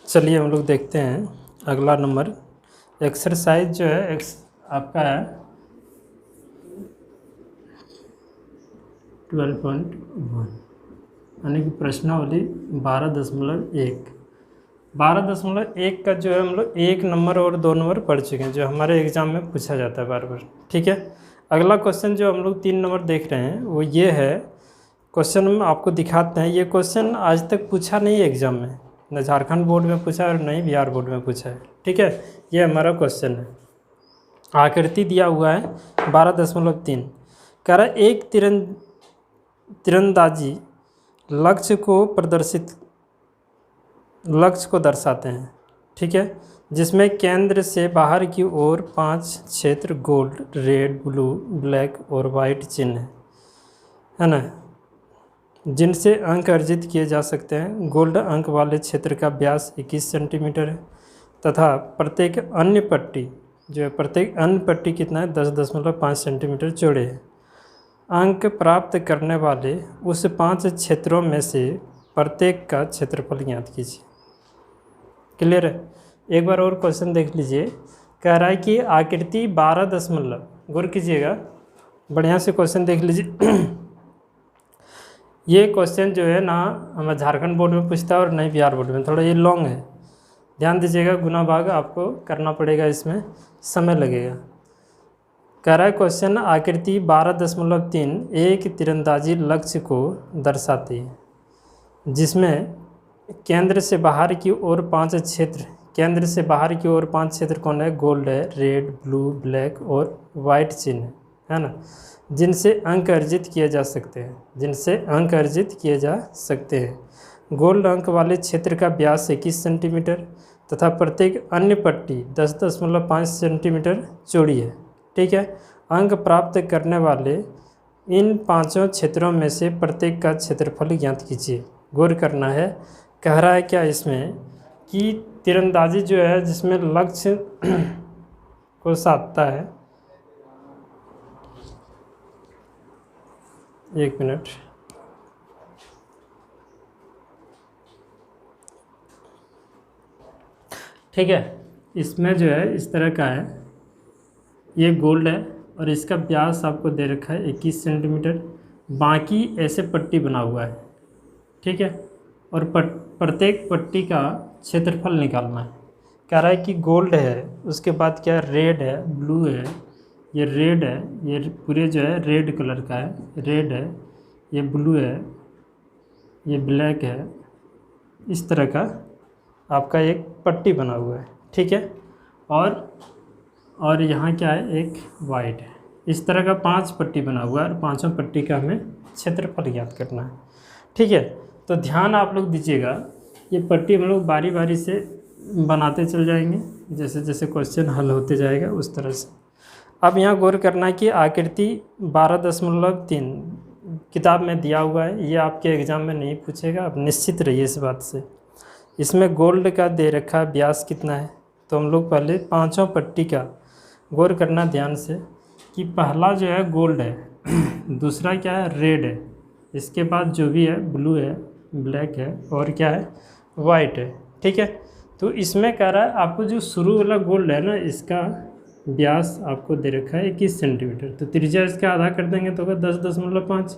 चलिए हम लोग देखते हैं अगला नंबर। एक्सरसाइज जो है आपका है 12.1 यानी कि प्रश्नावली 12.1 का जो है हम लोग 1 नंबर और 2 नंबर पढ़ चुके हैं, जो हमारे एग्ज़ाम में पूछा जाता है बार बार। ठीक है, अगला क्वेश्चन जो हम लोग 3 नंबर देख रहे हैं वो ये है। क्वेश्चन में आपको दिखाते हैं, ये क्वेश्चन आज तक पूछा नहीं है एग्ज़ाम में, न झारखंड बोर्ड में पूछा है और नहीं बिहार बोर्ड में पूछा है। ठीक है, ये हमारा क्वेश्चन है। आकृति दिया हुआ है 12.3। कह रहा है एक तीरंदाजी लक्ष्य को दर्शाते हैं। ठीक है, जिसमें केंद्र से बाहर की ओर 5 क्षेत्र गोल्ड, रेड, ब्लू, ब्लैक और वाइट चिन्ह है ना, जिनसे अंक अर्जित किए जा सकते हैं। गोल्ड अंक वाले क्षेत्र का व्यास 21 सेंटीमीटर है तथा प्रत्येक अन्य पट्टी कितना है 10.5 सेंटीमीटर चौड़े है। अंक प्राप्त करने वाले उस 5 क्षेत्रों में से प्रत्येक का क्षेत्रफल ज्ञात कीजिए। क्लियर है? एक बार और क्वेश्चन देख लीजिए। कह रहा है कि आकृति 12 गौर कीजिएगा, बढ़िया से क्वेश्चन देख लीजिए। ये क्वेश्चन जो है ना हमें झारखंड बोर्ड में पूछता है और नहीं बिहार बोर्ड में, थोड़ा ये लॉन्ग है, ध्यान दीजिएगा। गुना भाग आपको करना पड़ेगा, इसमें समय लगेगा। कह रहा है क्वेश्चन आकृति 12.3 एक तीरंदाजी लक्ष्य को दर्शाती है, जिसमें केंद्र से बाहर की ओर 5 क्षेत्र कौन है? गोल्ड है, रेड, ब्लू, ब्लैक और वाइट चिन्ह है ना, जिनसे अंक अर्जित किए जा सकते हैं। गोल्ड अंक वाले क्षेत्र का व्यास 21 सेंटीमीटर तथा प्रत्येक अन्य पट्टी 10.5 सेंटीमीटर चौड़ी है। ठीक है, अंक प्राप्त करने वाले इन 5 क्षेत्रों में से प्रत्येक का क्षेत्रफल ज्ञात कीजिए। गौर करना है। कह रहा है क्या इसमें कि तीरंदाजी जो है जिसमें लक्ष्य को साधता है, एक मिनट, ठीक है, इसमें जो है इस तरह का है, ये गोल्ड है और इसका व्यास आपको दे रखा है 21 सेंटीमीटर, बाकी ऐसे पट्टी बना हुआ है। ठीक है, और प्रत्येक पट्टी का क्षेत्रफल निकालना है। कह रहा है कि गोल्ड है, उसके बाद क्या है, रेड है, ब्लू है, ये रेड है, ये पूरे जो है रेड कलर का है, रेड है, ये ब्लू है, ये ब्लैक है, इस तरह का आपका एक पट्टी बना हुआ है। ठीक है, और यहाँ क्या है, एक वाइट है। इस तरह का 5 पट्टी बना हुआ है और 5 पट्टी का हमें क्षेत्रफल ज्ञात करना है। ठीक है, तो ध्यान आप लोग दीजिएगा, ये पट्टी हम लोग बारी बारी से बनाते चल जाएंगे, जैसे जैसे क्वेश्चन हल होते जाएगा उस तरह से। अब यहाँ गौर करना है कि आकृति 12.3 किताब में दिया हुआ है, ये आपके एग्ज़ाम में नहीं पूछेगा, आप निश्चित रहिए इस बात से। इसमें गोल्ड का दे रखा है व्यास कितना है, तो हम लोग पहले 5 पट्टी का गौर करना ध्यान से कि पहला जो है गोल्ड है, दूसरा क्या है, रेड है, इसके बाद जो भी है ब्लू है, ब्लैक है और क्या है, वाइट है। ठीक है, तो इसमें कह रहा है आपको जो शुरू वाला गोल्ड है ना, इसका व्यास आपको दे रखा है 21 सेंटीमीटर, तो त्रिज्या इसका आधा कर देंगे तो होगा 10.5।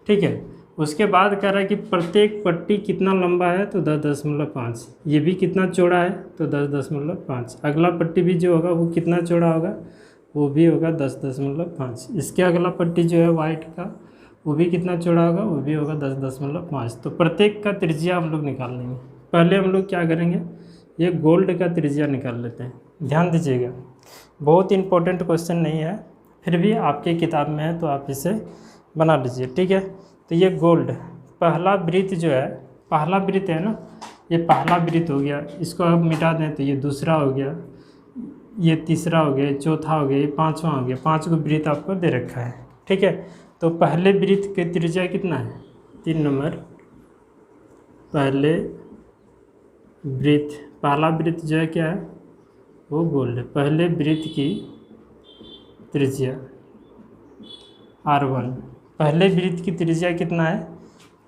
ठीक है, उसके बाद कह रहा है कि प्रत्येक पट्टी कितना लंबा है, तो 10.5, ये भी कितना चौड़ा है, तो 10.5। अगला पट्टी भी जो होगा वो कितना चौड़ा होगा, वो भी होगा 10.5। इसके अगला पट्टी जो है वाइट का, वो भी कितना चौड़ा होगा, वो भी होगा 10.5। तो प्रत्येक का त्रिज्या हम लोग निकाल लेंगे। पहले हम लोग क्या करेंगे, ये गोल्ड का त्रिज्या निकाल लेते हैं। ध्यान दीजिएगा, बहुत इंपॉर्टेंट क्वेश्चन नहीं है, फिर भी आपके किताब में है तो आप इसे बना लीजिए। ठीक है, तो ये गोल्ड पहला वृत्त जो है, पहला वृत्त है ना, ये पहला वृत्त हो गया, इसको अब मिटा दें तो ये दूसरा हो गया, ये तीसरा हो गया, चौथा हो गया, ये 5वां हो गया। 5 को वृत्त आपको दे रखा है। ठीक है, तो पहले वृत्त की त्रिज्या कितना है, 3 नंबर। पहला वृत्त जो है क्या है, वो गोल्ड है। पहले वृत्त की त्रिज्या R1, पहले वृत्त की त्रिज्या कितना है,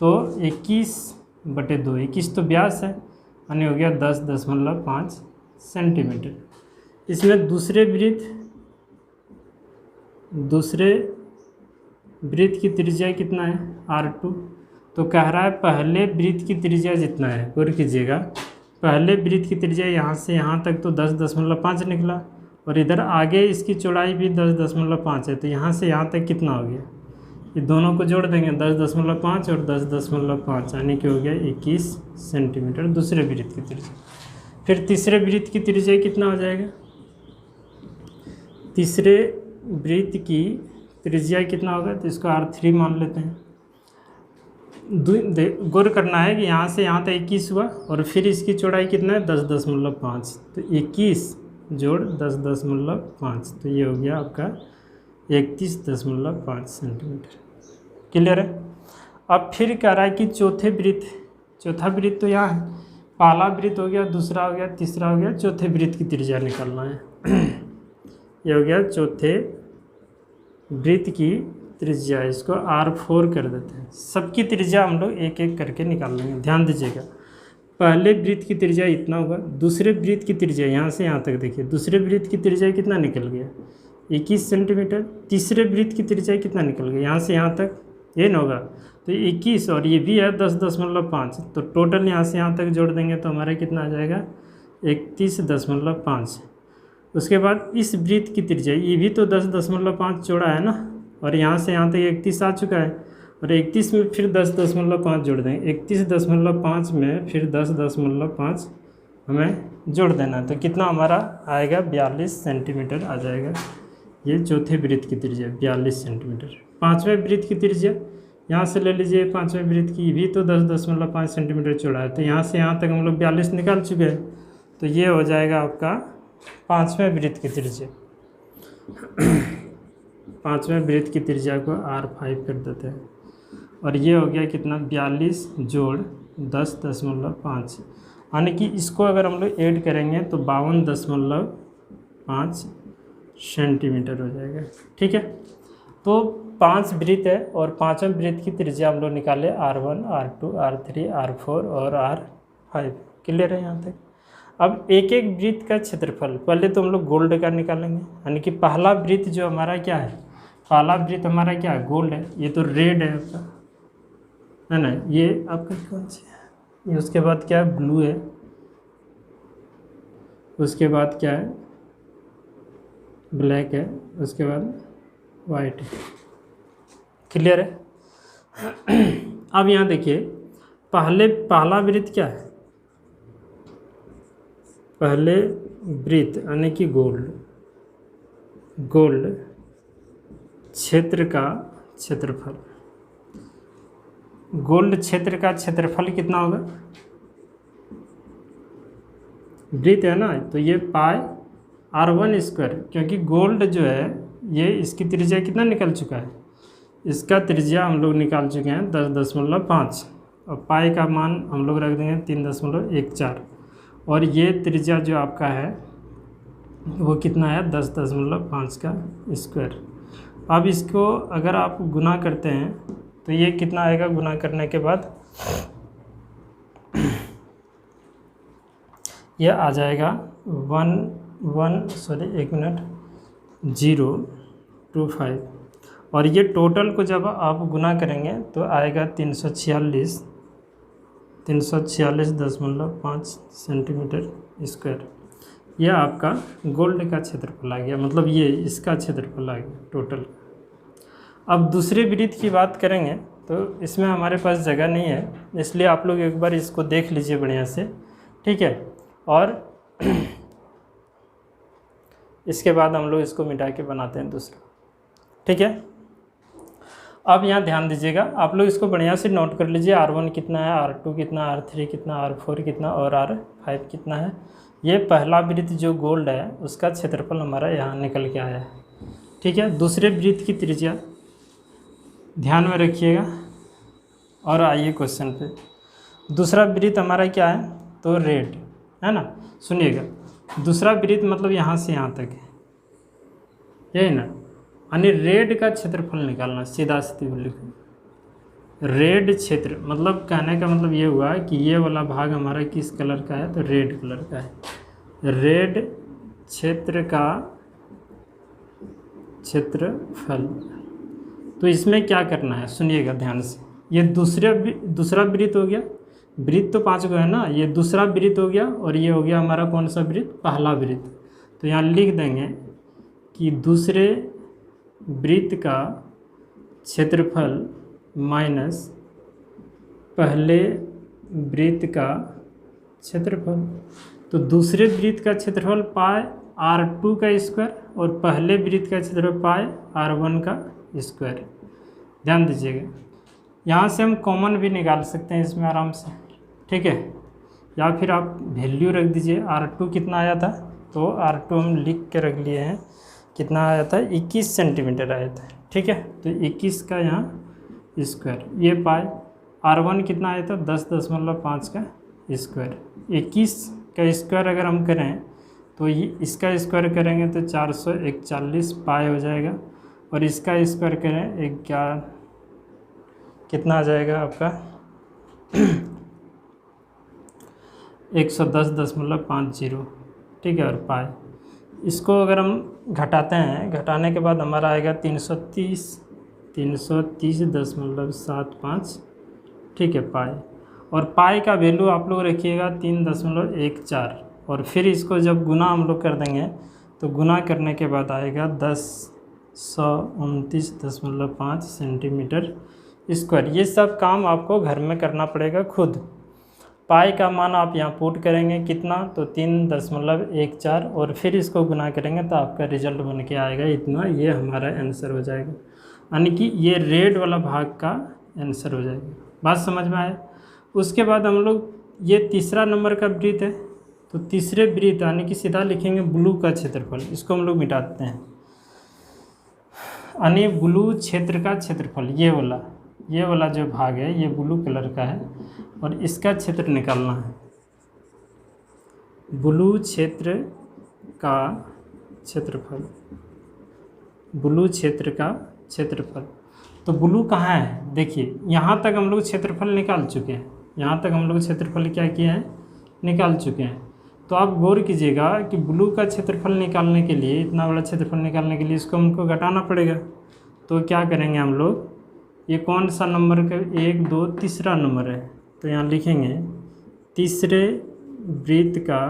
तो 21 बटे 2, 21 तो व्यास है यानी हो गया 10.5 सेंटीमीटर। इसमें दूसरे वृत्त की त्रिज्या कितना है R2। तो कह रहा है पहले वृत्त की त्रिज्या जितना है, गौर कीजिएगा, पहले वृत्त की त्रिज्या यहाँ से यहाँ तक तो 10.5 निकला और इधर आगे इसकी चौड़ाई भी 10.5 है। तो यहाँ से यहाँ तक कितना हो गया, ये दोनों को जोड़ देंगे 10.5 और 10.5 यानी कि हो गया 21 सेंटीमीटर दूसरे वृत्त की त्रिज्या। फिर तीसरे वृत्त की त्रिज्या कितना हो जाएगा, तीसरे वृत्त की त्रिज्या कितना होगा, तो इसको R3 मान लेते हैं। गौर करना है कि यहाँ से यहाँ तक 21 हुआ और फिर इसकी चौड़ाई कितना है 10.5, तो 21 जोड़ 10.5 तो ये हो गया आपका 31.5 सेंटीमीटर। क्लियर है। अब फिर कह रहा है कि चौथा वृत्त तो यहाँ है, पहला वृत्त हो गया, दूसरा हो गया, तीसरा हो गया, चौथे वृत्त की त्रिज्या निकालना है। ये हो गया चौथे वृत्त की त्रिज्या, इसको R4 कर देते हैं। सबकी त्रिज्या हम लोग एक एक करके निकाल लेंगे। ध्यान दीजिएगा, पहले वृत्त की त्रिज्या इतना होगा, दूसरे वृत्त की त्रिज्या यहाँ से यहाँ तक देखिए, दूसरे वृत्त की त्रिज्या कितना निकल गया 21 सेंटीमीटर। तीसरे वृत्त की त्रिज्या कितना निकल गया, यहाँ से यहाँ तक ये ना होगा तो 21 और ये भी है 10.5, तो टोटल यहाँ से यहाँ तक जोड़ देंगे तो हमारा कितना आ जाएगा 31.5। उसके बाद इस वृत्त की त्रिज्या, ये भी तो 10.5 चौड़ा है ना, और यहाँ से यहाँ तक 31 आ चुका है और 31 में फिर 10.5 जोड़ देंगे, 31.5 में फिर 10.5 हमें जोड़ देना, तो कितना हमारा आएगा 42 सेंटीमीटर आ जाएगा। ये चौथे वृत्त की त्रिज्या 42 सेंटीमीटर। पाँचवें वृत्त की त्रिज्या यहाँ से ले लीजिए, पाँचवें वृत्त की भी तो 10.5 सेंटीमीटर चौड़ा है, तो यहाँ से यहाँ तक हम लोग 42 निकाल चुके हैं, तो ये हो जाएगा आपका पाँचवें वृत्त की त्रिज्या। पाँचवें वृत्त की त्रिज्या को R5 कर देते हैं और ये हो गया कितना 42 जोड़ 10.5, यानी कि इसको अगर हम लोग ऐड करेंगे तो 52.5 सेंटीमीटर हो जाएगा। ठीक है, तो 5 वृत्त है और पाँचवें वृत्त की त्रिज्या हम लोग निकाले R1, R2, R3, R4 और R5। क्लियर है यहाँ तक। अब एक एक वृत्त का क्षेत्रफल पहले तो हम लोग गोल्ड का निकालेंगे, यानी कि पहला वृत्त जो हमारा क्या है, पहला वृत्त हमारा क्या है, गोल्ड है, ये तो रेड है आपका, है ना, ये आपका कौन सी है, ये उसके बाद क्या है ब्लू है, उसके बाद क्या है ब्लैक है, उसके बाद वाइट है। क्लियर है। अब यहाँ देखिए पहला वृत्त क्या है, पहले वृत्त यानी कि गोल्ड क्षेत्र का क्षेत्रफल, गोल्ड क्षेत्र का क्षेत्रफल कितना होगा, वृत्त है ना, तो ये पाई R1 स्क्वायर, क्योंकि गोल्ड जो है ये इसकी त्रिज्या कितना निकल चुका है, इसका त्रिज्या हम लोग निकाल चुके हैं 10.5 और पाई का मान हम लोग रख देंगे 3.14 और ये त्रिज्या जो आपका है वो कितना है 10.5 का स्क्वायर। अब इसको अगर आप गुना करते हैं तो ये कितना आएगा, गुना करने के बाद ये आ जाएगा 025 और ये टोटल को जब आप गुना करेंगे तो आएगा 346.5 सेंटीमीटर स्क्वायर। यह आपका गोल्ड का क्षेत्रफल आ गया, मतलब ये इसका क्षेत्रफल आ गया टोटल। अब दूसरे वृत्त की बात करेंगे तो इसमें हमारे पास जगह नहीं है, इसलिए आप लोग एक बार इसको देख लीजिए बढ़िया से, ठीक है, और इसके बाद हम लोग इसको मिटा के बनाते हैं दूसरा। ठीक है, अब यहाँ ध्यान दीजिएगा, आप लोग इसको बढ़िया से नोट कर लीजिए, R1 कितना है, R2 कितना, R3 कितना, R4 कितना और R5 कितना है। ये पहला वृत्त जो गोल्ड है उसका क्षेत्रफल हमारा यहाँ निकल के आया है। ठीक है, दूसरे वृत्त की त्रिज्या ध्यान में रखिएगा और आइए क्वेश्चन पे। दूसरा वृत्त हमारा क्या है, तो रेड है ना, सुनिएगा, दूसरा वृत्त मतलब यहाँ से यहाँ तक है, यही ना, यानी रेड का क्षेत्रफल निकालना, सीधा सीधी लिखो, रेड क्षेत्र, मतलब कहने का मतलब ये हुआ कि ये वाला भाग हमारा किस कलर का है, तो रेड कलर का है। रेड क्षेत्र का क्षेत्रफल। तो इसमें क्या करना है, सुनिएगा ध्यान से। ये दूसरा वृत्त हो गया, वृत्त तो 5 है ना, ये दूसरा वृत्त हो गया, और ये हो गया हमारा कौन सा वृत्त, पहला वृत्त। तो यहाँ लिख देंगे कि दूसरे वृत्त का क्षेत्रफल माइनस पहले वृत्त का क्षेत्रफल। तो दूसरे वृत्त का क्षेत्रफल पाई r2 का स्क्वायर, और पहले वृत्त का क्षेत्रफल पाई r1 का स्क्वायर। ध्यान दीजिएगा, यहाँ से हम कॉमन भी निकाल सकते हैं इसमें आराम से, ठीक है। या फिर आप वैल्यू रख दीजिए, r2 कितना आया था, तो r2 हम लिख के रख लिए हैं, कितना आया था, 21 सेंटीमीटर आया था, ठीक है। तो 21 का यहाँ स्क्वायर, ये पाई r1 कितना आया था, 10.5 का स्क्वायर। 21 का स्क्वायर अगर हम करें तो ये इसका स्क्वायर करेंगे तो 441 पाई हो जाएगा, और इसका स्क्वायर करें कितना आ जाएगा आपका 110.50, ठीक है, और पाई। इसको अगर हम घटाते हैं, घटाने के बाद हमारा आएगा 330.75, ठीक है, पाई। और पाई का वैल्यू आप लोग रखिएगा 3.14, और फिर इसको जब गुना हम लोग कर देंगे तो गुना करने के बाद आएगा 1029.5 सेंटीमीटर स्क्वायर। ये सब काम आपको घर में करना पड़ेगा खुद। पाई का मान आप यहाँ पुट करेंगे कितना, तो 3.14, और फिर इसको गुना करेंगे तो आपका रिजल्ट बन के आएगा इतना। ये हमारा आंसर हो जाएगा, यानी कि ये रेड वाला भाग का आंसर हो जाएगा। बात समझ में आए। उसके बाद हम लोग ये तीसरा नंबर का वृत्त है, तो तीसरे वृत्त यानी कि सीधा लिखेंगे ब्लू का क्षेत्रफल, इसको हम लोग मिटाते हैं, यानी ब्लू क्षेत्र का क्षेत्रफल। ये वाला जो भाग है ये ब्लू कलर का है, और इसका क्षेत्र निकालना है। ब्लू क्षेत्र का क्षेत्रफल, ब्लू क्षेत्र का क्षेत्रफल। तो ब्लू कहाँ है, देखिए यहाँ तक हम लोग क्षेत्रफल निकाल चुके हैं, यहाँ तक हम लोग क्षेत्रफल क्या किए हैं, निकाल चुके हैं। तो आप गौर कीजिएगा कि ब्लू का क्षेत्रफल निकालने के लिए, इतना बड़ा क्षेत्रफल निकालने के लिए इसको हमको घटाना पड़ेगा। तो क्या करेंगे हम लोग, ये कौन सा नंबर का, 1 2 तीसरा नंबर है, तो यहाँ लिखेंगे तीसरे वृत्त का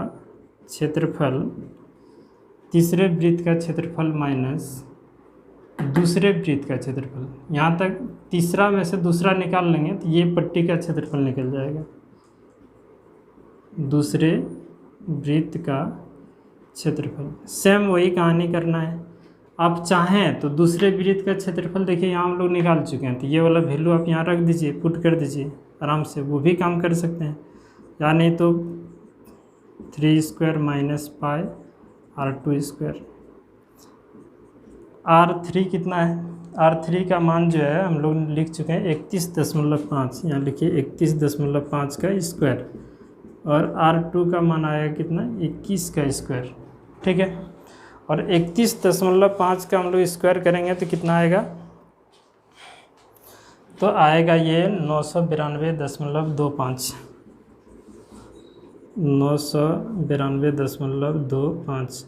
क्षेत्रफल, तीसरे वृत्त का क्षेत्रफल माइनस दूसरे वृत्त का क्षेत्रफल। यहाँ तक तीसरा में से दूसरा निकाल लेंगे तो ये पट्टी का क्षेत्रफल निकल जाएगा, दूसरे वृत्त का क्षेत्रफल। सेम वही कहानी करना है। आप चाहें तो दूसरे वृत्त का क्षेत्रफल देखिए यहाँ हम लोग निकाल चुके हैं, तो ये वाला वैल्यू आप यहाँ रख दीजिए, पुट कर दीजिए आराम से, वो भी काम कर सकते हैं। या नहीं तो 3 square minus pi r2 square. r3 कितना है, r3 का मान जो है हम लोग लिख चुके हैं 31.5, यहाँ लिखिए 31.5 का स्क्वायर, और r2 का मान आएगा कितना, 21 का स्क्वायर, ठीक है। और 31.5 का हम लोग स्क्वायर करेंगे तो कितना आएगा, तो आएगा ये 992.25, 992.25,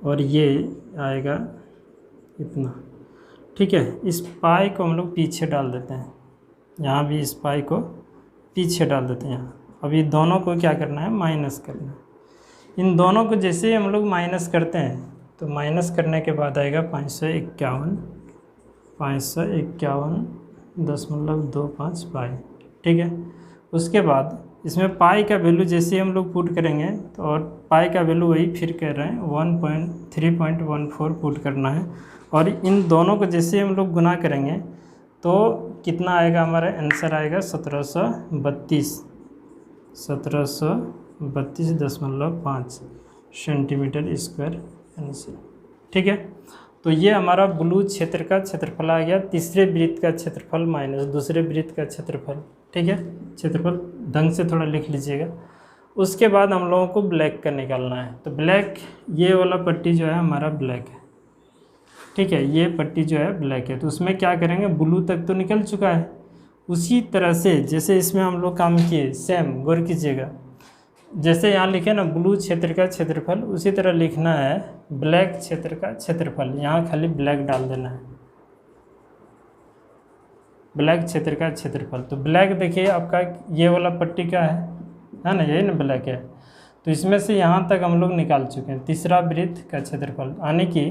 और ये आएगा इतना, ठीक है। इस पाई को हम लोग पीछे डाल देते हैं, यहाँ भी इस पाई को पीछे डाल देते हैं यहाँ। अब ये दोनों को क्या करना है, माइनस करना है। इन दोनों को जैसे ही हम लोग माइनस करते हैं तो माइनस करने के बाद आएगा 551.25 पाई, ठीक है। उसके बाद इसमें पाई का वैल्यू जैसे ही हम लोग पुट करेंगे तो, और पाई का वैल्यू वही फिर कह रहे हैं 3.14 पुट करना है, और इन दोनों को जैसे ही हम लोग गुना करेंगे तो कितना आएगा, हमारा आंसर आएगा 1732.5 सेंटीमीटर स्क्वायर आंसर, ठीक है। तो ये हमारा ब्लू क्षेत्र का क्षेत्रफल आ गया, तीसरे वृत्त का क्षेत्रफल माइनस दूसरे वृत्त का क्षेत्रफल, ठीक है। क्षेत्रफल ढंग से थोड़ा लिख लीजिएगा। उसके बाद हम लोगों को ब्लैक का निकालना है। तो ब्लैक, ये वाला पट्टी जो है हमारा ब्लैक है, ठीक है, ये पट्टी जो है ब्लैक है। तो उसमें क्या करेंगे, ब्लू तक तो निकल चुका है, उसी तरह से जैसे इसमें हम लोग काम किए, सेम गौर कीजिएगा, जैसे यहाँ लिखे ना ब्लू क्षेत्र का क्षेत्रफल, उसी तरह लिखना है ब्लैक क्षेत्र का क्षेत्रफल। यहाँ खाली ब्लैक डाल देना है, ब्लैक क्षेत्र का क्षेत्रफल। तो ब्लैक देखिए आपका ये वाला पट्टी का है ना, यही ना ब्लैक है। तो इसमें से यहाँ तक हम लोग निकाल चुके हैं तीसरा वृत्त का क्षेत्रफल, यानी कि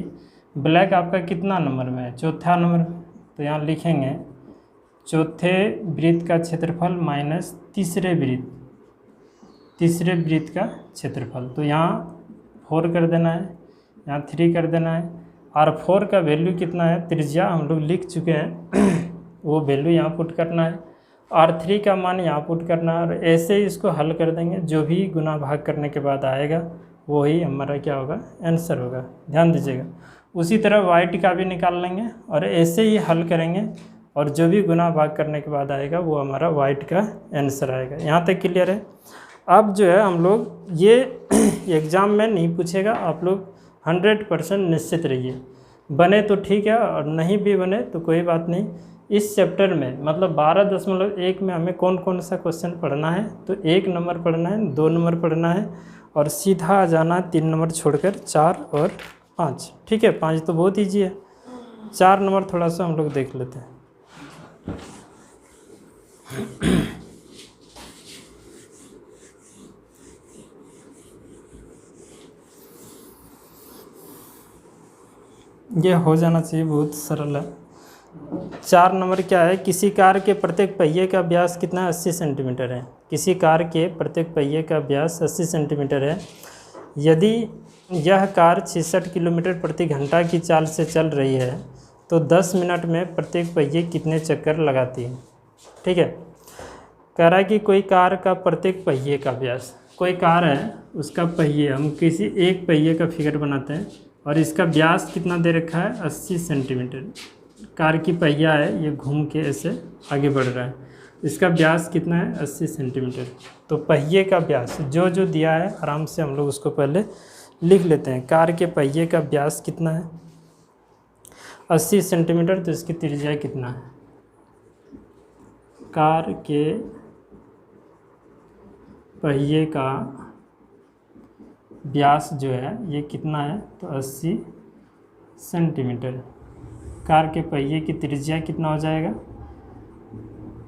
ब्लैक आपका कितना नंबर में है, चौथा नंबर में। तो यहाँ लिखेंगे चौथे वृत्त का क्षेत्रफल माइनस तीसरे वृत्त का क्षेत्रफल। तो यहाँ 4 कर देना है, यहाँ 3 कर देना है, और 4 का वैल्यू कितना है, त्रिज्या हम लोग लिख चुके हैं वो वैल्यू यहाँ पुट करना है, और 3 का मान यहाँ पुट करना है, और ऐसे ही इसको हल कर देंगे। जो भी गुना भाग करने के बाद आएगा वही हमारा क्या होगा, आंसर होगा। ध्यान दीजिएगा। उसी तरह वाइट का भी निकाल लेंगे और ऐसे ही हल करेंगे, और जो भी गुना भाग करने के बाद आएगा वो हमारा वाइट का आंसर आएगा। यहाँ तक क्लियर है। अब जो है हम लोग ये एग्ज़ाम में नहीं पूछेगा, आप लोग 100% निश्चित रहिए। बने तो ठीक है, और नहीं भी बने तो कोई बात नहीं। इस चैप्टर में मतलब 12.1 में हमें कौन कौन सा क्वेश्चन पढ़ना है, तो 1 नंबर पढ़ना है, 2 नंबर पढ़ना है, और सीधा आ जाना 3 नंबर छोड़कर 4 और 5। ठीक है, 5 तो बहुत ईजी है, 4 नंबर थोड़ा सा हम लोग देख लेते हैं। ये हो जाना चाहिए, बहुत सरल है। 4 नंबर क्या है, किसी कार के प्रत्येक पहिए का व्यास कितना है, 80 सेंटीमीटर है। किसी कार के प्रत्येक पहिए का व्यास 80 सेंटीमीटर है। यदि यह कार 66 किलोमीटर प्रति घंटा की चाल से चल रही है तो 10 मिनट में प्रत्येक पहिए कितने चक्कर लगाती है। ठीक है, कह रहा है कि कोई कार का प्रत्येक पहिए का व्यास, कोई कार है उसका पहिए, हम किसी एक पहिए का फिगर बनाते हैं और इसका व्यास कितना दे रखा है, 80 सेंटीमीटर। कार की पहिया है, ये घूम के ऐसे आगे बढ़ रहा है, इसका व्यास कितना है, 80 सेंटीमीटर। तो पहिए का व्यास जो जो दिया है आराम से हम लोग उसको पहले लिख लेते हैं। कार के पहिए का व्यास कितना है, 80 सेंटीमीटर, तो इसकी त्रिज्या कितना है, कार के पहिए का व्यास जो है ये कितना है, तो 80 सेंटीमीटर। कार के पहिए की त्रिज्या कितना हो जाएगा,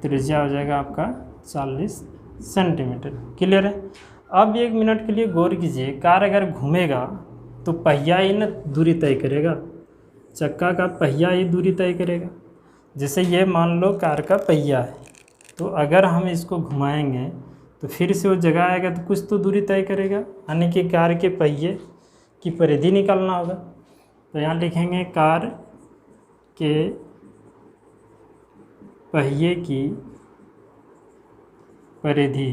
त्रिज्या हो जाएगा आपका 40 सेंटीमीटर। क्लियर है। अब 1 मिनट के लिए गौर कीजिए, कार अगर घूमेगा तो पहिया ही ना दूरी तय करेगा, चक्का का पहिया ही दूरी तय करेगा। जैसे ये मान लो कार का पहिया है, तो अगर हम इसको घुमाएंगे तो फिर से वो जगह आएगा तो कुछ तो दूरी तय करेगा, यानी कि कार के पहिए की परिधि निकालना होगा। तो यहाँ लिखेंगे कार के पहिए की परिधि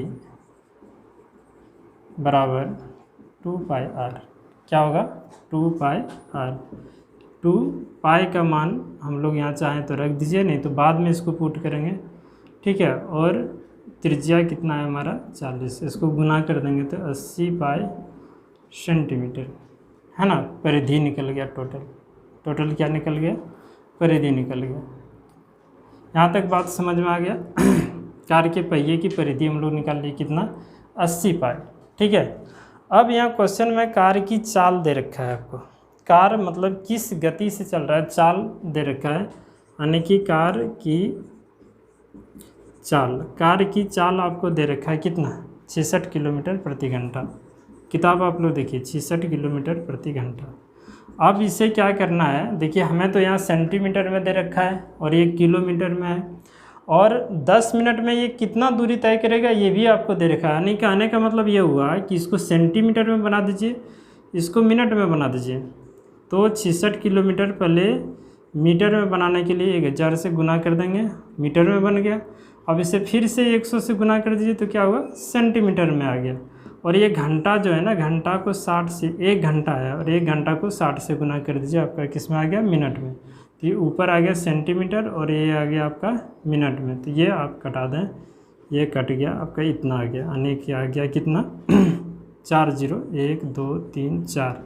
बराबर 2πr। क्या होगा, 2πr। 2π का मान हम लोग यहाँ चाहें तो रख दीजिए, नहीं तो बाद में इसको पुट करेंगे। ठीक है, और त्रिज्या कितना है हमारा 40, इसको गुना कर देंगे तो 80 पाई सेंटीमीटर, है ना। परिधि निकल गया, टोटल क्या निकल गया, परिधि निकल गया। यहाँ तक बात समझ में आ गया। कार के पहिए की परिधि हम लोग निकाल लिए कितना, 80 पाई। ठीक है, अब यहाँ क्वेश्चन में कार की चाल दे रखा है आपको, कार मतलब किस गति से चल रहा है, चाल दे रखा है, यानी कि कार की चाल आपको दे रखा है कितना, 66 किलोमीटर प्रति घंटा। किताब आप लोग देखिए 66 किलोमीटर प्रति घंटा। अब इसे क्या करना है, देखिए हमें तो यहाँ सेंटीमीटर में दे रखा है और ये किलोमीटर में है, और 10 मिनट में ये कितना दूरी तय करेगा ये भी आपको दे रखा है। यानी कहने का मतलब ये हुआ कि इसको सेंटीमीटर में बना दीजिए, इसको मिनट में बना दीजिए। तो 66 किलोमीटर पहले मीटर में बनाने के लिए 1000 से गुना कर देंगे, मीटर में बन गया। अब इसे फिर से 100 से गुना कर दीजिए तो क्या होगा, सेंटीमीटर में आ गया। और ये घंटा जो है ना, घंटा को 60 से, 1 घंटा है और 1 घंटा को 60 से गुना कर दीजिए, आपका किस में आ गया, मिनट में। तो ये ऊपर आ गया सेंटीमीटर और ये आ गया आपका मिनट में। तो ये आप कटा दें, ये कट गया आपका, इतना आ गया, यानी कि आ गया कितना 4 0, 1 2 3 4,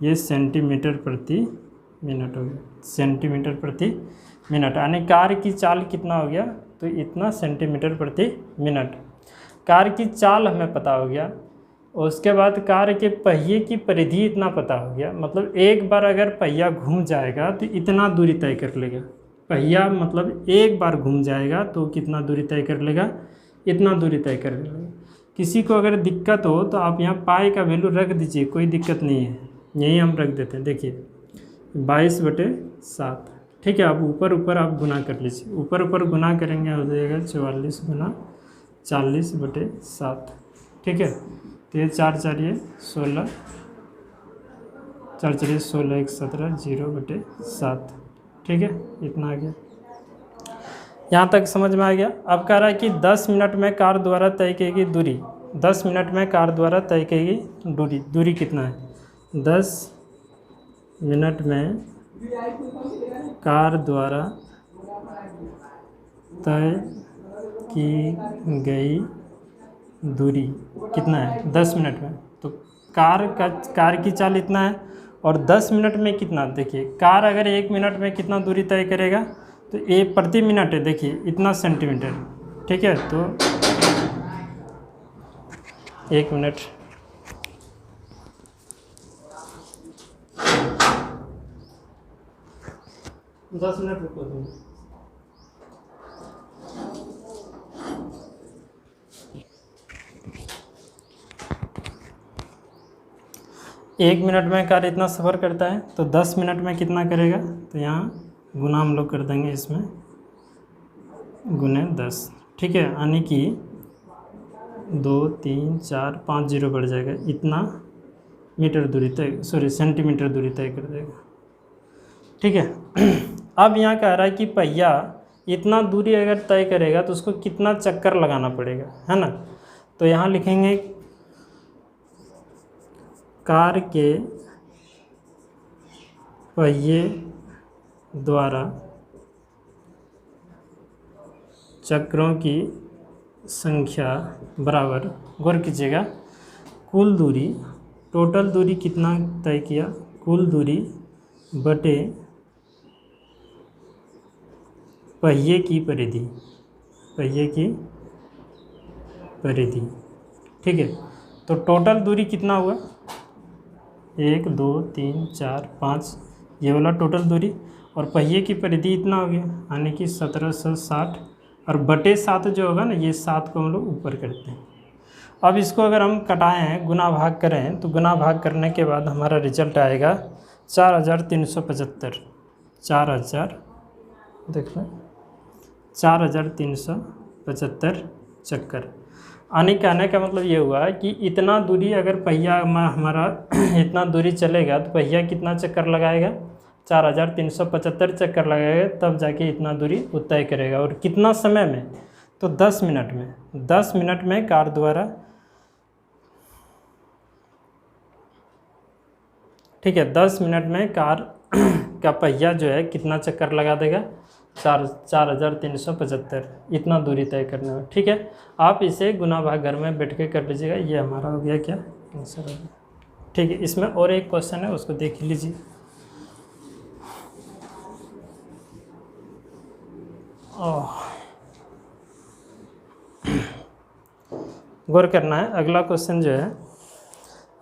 ये सेंटीमीटर प्रति मिनट हो गया, सेंटीमीटर प्रति मिनट। यानी कार की चाल कितना हो गया, तो इतना सेंटीमीटर प्रति मिनट। कार की चाल हमें पता हो गया, और उसके बाद कार के पहिए की परिधि इतना पता हो गया, मतलब एक बार अगर पहिया घूम जाएगा तो इतना दूरी तय कर लेगा। पहिया मतलब एक बार घूम जाएगा तो कितना दूरी तय कर लेगा, इतना दूरी तय कर लेगा। किसी को अगर दिक्कत हो तो आप यहाँ पाई का वैल्यू रख दीजिए, कोई दिक्कत नहीं है, यही हम रख देते हैं। देखिए 22/7, ठीक है। अब ऊपर ऊपर आप गुना कर लीजिए, ऊपर ऊपर गुना करेंगे हो जाएगा 44 गुना 40/7, ठीक है। तो ये 4 4 ये 16, 4 4 ये 16 1 17 0/7, ठीक है। इतना आ गया, यहाँ तक समझ में आ गया। अब कह रहा है कि 10 मिनट में कार द्वारा तय की गई दूरी, 10 मिनट में कार द्वारा तय की गई दूरी कितना है। 10 मिनट में कार द्वारा तय की गई दूरी कितना है 10 मिनट में। तो कार की चाल इतना है, और 10 मिनट में कितना, देखिए कार अगर 1 मिनट में कितना दूरी तय करेगा तो ये प्रति मिनट है, देखिए इतना सेंटीमीटर, ठीक है। तो 1 मिनट, दस मिनट रुको दूँगी। एक मिनट में कार इतना सफ़र करता है, तो 10 मिनट में कितना करेगा, तो यहाँ गुना हम लोग कर देंगे, इसमें गुने 10, ठीक है। यानी कि 2 3 4 5 जीरो बढ़ जाएगा, इतना मीटर दूरी तय, सॉरी सेंटीमीटर दूरी तय कर देगा, ठीक है। अब यहाँ कह रहा है कि पहिया इतना दूरी अगर तय करेगा तो उसको कितना चक्कर लगाना पड़ेगा, है ना। तो यहाँ लिखेंगे कार के पहिए द्वारा चक्रों की संख्या बराबर, गौर कीजिएगा, कुल दूरी, टोटल दूरी कितना तय किया, कुल दूरी बटे पहिए की परिधि, पहिए की परिधि, ठीक है। तो टोटल दूरी कितना हुआ, 1 2 3 4 5, ये वाला टोटल दूरी, और पहिए की परिधि इतना हो गया, यानी कि 1760, और बटे 7 जो होगा ना, ये 7 को हम लोग ऊपर करते हैं। अब इसको अगर हम कटाएँ, गुना भाग करें, तो गुना भाग करने के बाद हमारा रिजल्ट आएगा 4375, 4000, देख लें 4375 चक्कर। आने कहने का मतलब ये हुआ कि इतना दूरी अगर पहिया हमारा इतना दूरी चलेगा तो पहिया कितना चक्कर लगाएगा, 4375 चक्कर लगाएगा, तब जाके इतना दूरी वो तय करेगा। और कितना समय में, तो 10 मिनट में, 10 मिनट में कार द्वारा, ठीक है, 10 मिनट में कार का पहिया जो है कितना चक्कर लगा देगा, 4375, इतना दूरी तय करने में, ठीक है। आप इसे गुना भाग घर में बैठ के कर लीजिएगा, ये हमारा हो गया क्या आंसर हो गया, ठीक है। इसमें और एक क्वेश्चन है, उसको देख लीजिए। गौर करना है। अगला क्वेश्चन जो है,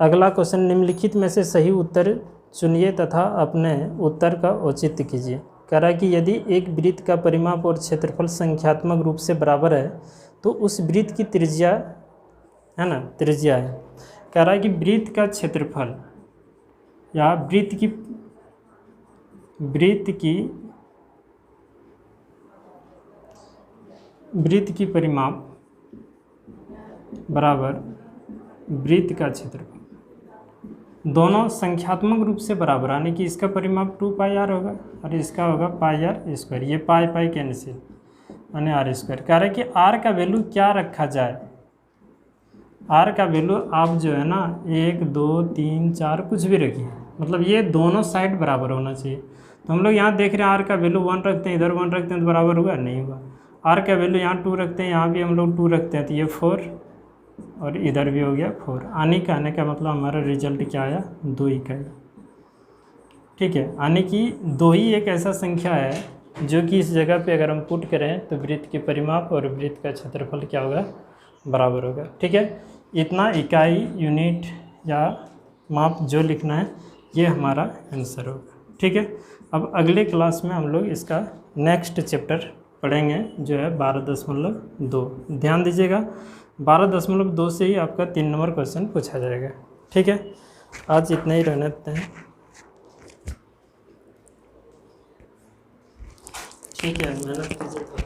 अगला क्वेश्चन, निम्नलिखित में से सही उत्तर चुनिए तथा अपने उत्तर का औचित्य कीजिए। कह रहा है कि यदि एक वृत्त का परिमाप और क्षेत्रफल संख्यात्मक रूप से बराबर है तो उस वृत्त की त्रिज्या, है ना, त्रिज्या है। कह रहा है कि वृत्त का क्षेत्रफल या वृत्त की परिमाप बराबर वृत्त का क्षेत्रफल, दोनों संख्यात्मक रूप से बराबर, यानी कि इसका परिमाप 2πr होगा और इसका होगा πr²। ये पाई कैंसिल, यानी r²। कह रहा है कि r का वैल्यू क्या रखा जाए, r का वैल्यू आप जो है ना 1 2 3 4 कुछ भी रखिए, मतलब ये दोनों साइड बराबर होना चाहिए। तो हम लोग यहाँ देख रहे हैं r का वैल्यू 1 रखते हैं, इधर 1 रखते हैं तो बराबर हुआ, नहीं हुआ। r का वैल्यू यहाँ 2 रखते हैं, यहाँ भी हम लोग 2 रखते हैं, तो ये 4, और इधर भी हो गया 4। आने का मतलब हमारा रिजल्ट क्या आया, 2 इकाई, ठीक है। यानी कि 2 ही एक ऐसा संख्या है जो कि इस जगह पे अगर हम पुट करें तो वृत्त के परिमाप और वृत्त का क्षेत्रफल क्या होगा, बराबर होगा। ठीक है, इतना इकाई, यूनिट या माप जो लिखना है ये हमारा आंसर होगा। ठीक है, अब अगले क्लास में हम लोग इसका नेक्स्ट चैप्टर पढ़ेंगे जो है 12.2। ध्यान दीजिएगा 12.2 से ही आपका 3 नंबर क्वेश्चन पूछा जाएगा। ठीक है, आज इतना ही रहने देते हैं। ठीक है, मेहनत कीजिए।